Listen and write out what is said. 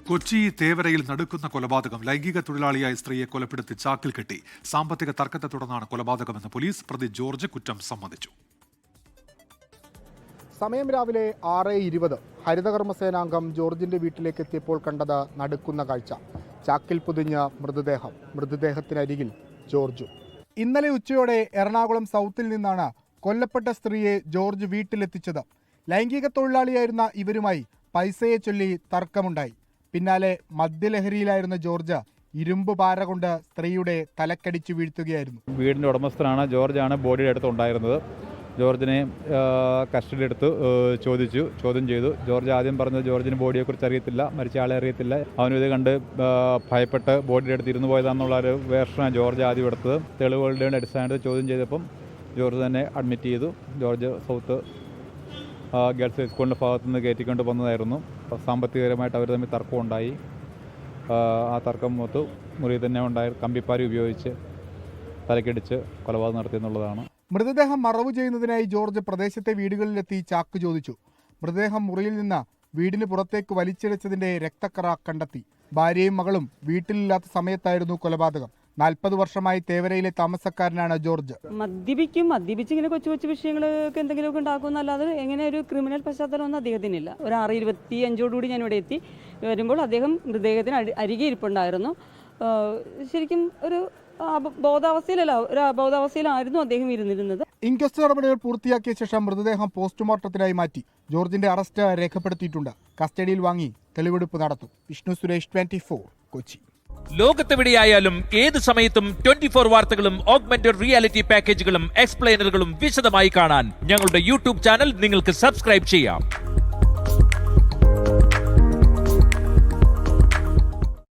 കൊച്ചി തേവരയിൽ നടക്കുന്ന കൊലപാതകം ലൈംഗിക തൊഴിലാളിയായ സ്ത്രീയെ കൊലപ്പെടുത്തി ചാക്കിൽ കെട്ടി. സാമ്പത്തിക തർക്കത്തെ തുടർന്നാണ് കൊലപാതകമെന്ന് പോലീസ്. പ്രതി ജോർജ് കുറ്റം സമ്മതിച്ചു. സമയം രാവിലെ 6:20. ഹരിതകർമ്മസേനാംഗം ജോർജിന്റെ വീട്ടിലേക്ക് എത്തിയപ്പോൾ കണ്ടത് നടുക്കുന്ന കാഴ്ച. ചാക്കിൽ പൊതിഞ്ഞ മൃതദേഹത്തിനരികിൽ ജോർജും. ഇന്നലെ ഉച്ചയോടെ എറണാകുളം സൗത്തിൽ നിന്നാണ് കൊല്ലപ്പെട്ട സ്ത്രീയെ ജോർജ് വീട്ടിലെത്തിച്ചത്. ലൈംഗിക തൊഴിലാളിയായിരുന്ന ഇവരുമായി പൈസയെ ചൊല്ലി തർക്കമുണ്ടായി. പിന്നാലെ മദ്യലഹരിയിലായിരുന്ന ജോർജ് ഇരുമ്പ് പാര കൊണ്ട് സ്ത്രീയുടെ തലക്കടിച്ചു വീഴ്ത്തുകയായിരുന്നു. വീടിൻ്റെ ഉടമസ്ഥനാണ് ജോർജാണ് ബോഡിയുടെ അടുത്തുണ്ടായിരുന്നത്. ജോർജിനെ കസ്റ്റഡി എടുത്ത് ചോദ്യം ചെയ്തു. ജോർജ് ആദ്യം പറഞ്ഞത് ജോർജിന് ബോഡിയെക്കുറിച്ച് അറിയത്തില്ല, മരിച്ച ആളെ അറിയത്തില്ല. അവനും ഇത് കണ്ട് ഭയപ്പെട്ട് ബോഡിയുടെ അടുത്ത് ഇരുന്ന് പോയതാണെന്നുള്ള ഒരു വേർഷനാണ് ജോർജ് ആദ്യം എടുത്തത്. തെളിവുകളുടെ അടിസ്ഥാനത്തിൽ ചോദ്യം ചെയ്തപ്പം ജോർജ് തന്നെ അഡ്മിറ്റ് ചെയ്തു. ജോർജ് സൗത്ത് ഗേൾസ് ഹൈസ്കൂളിൻ്റെ ഭാഗത്തുനിന്ന് കയറ്റിക്കൊണ്ട് വന്നതായിരുന്നു. സാമ്പത്തികപരമായിട്ട് അവർ തമ്മിൽ തർക്കമുണ്ടായി. ആ തർക്കം മൊത്ത് മുറി തന്നെ ഉണ്ടായ കമ്പിപ്പാരി ഉപയോഗിച്ച് തലക്കടിച്ച് കൊലപാതകം നടത്തിയെന്നുള്ളതാണ്. മൃതദേഹം മറവു ചെയ്യുന്നതിനായി ജോർജ് പ്രദേശത്തെ വീടുകളിലെത്തി ചാക്ക് ചോദിച്ചു. മൃതദേഹം മുറിയിൽ നിന്ന് വീടിന് പുറത്തേക്ക് വലിച്ചിഴച്ചതിന്റെ രക്തക്കറ കണ്ടെത്തി. ഭാര്യയും മകളും വീട്ടിലില്ലാത്ത സമയത്തായിരുന്നു കൊലപാതകം. 40 വർഷമായി തേവരയിലെ താമസക്കാരനാണ് ജോർജ്. മദ്യപിച്ച് ഇങ്ങനെ കൊച്ചു വിഷയങ്ങളൊക്കെ എന്തെങ്കിലുമൊക്കെ ഉണ്ടാക്കുമെന്നല്ലാതെ എങ്ങനെ ഒരു ക്രിമിനൽ പശ്ചാത്തലമൊന്നും അദ്ദേഹത്തിനില്ല. ഒരു 6:25 ഞാൻ ഇവിടെ എത്തി വരുമ്പോൾ അദ്ദേഹം മൃതദേഹത്തിന് അരികെ ഇരിപ്പുണ്ടായിരുന്നു. ശരിക്കും ഒരു ബോധാവസ്ഥയിലായിരുന്നു അദ്ദേഹം ഇരുന്നിരുന്നത്. ഇൻക്വസ്റ്റ് നടപടികൾ പൂർത്തിയാക്കിയ ശേഷം മൃതദേഹം പോസ്റ്റ്മോർട്ടത്തിനായി മാറ്റി. ജോർജിന്റെ അറസ്റ്റ് രേഖപ്പെടുത്തിയിട്ടുണ്ട്. കസ്റ്റഡിയിൽ വാങ്ങി തെളിവെടുപ്പ് നടത്തും. വിഷ്ണു സുരേഷ്, 24 കൊച്ചി. ലോകത്തെവിടെയായാലും ഏത് സമയത്തും 24 വാർത്തകളും ഓഗ്മെന്റഡ് റിയാലിറ്റി പാക്കേജുകളും എക്സ്പ്ലെയിനറുകളും വിശദമായി കാണാൻ ഞങ്ങളുടെ യൂട്യൂബ് ചാനൽ നിങ്ങൾക്ക് സബ്സ്ക്രൈബ് ചെയ്യാം.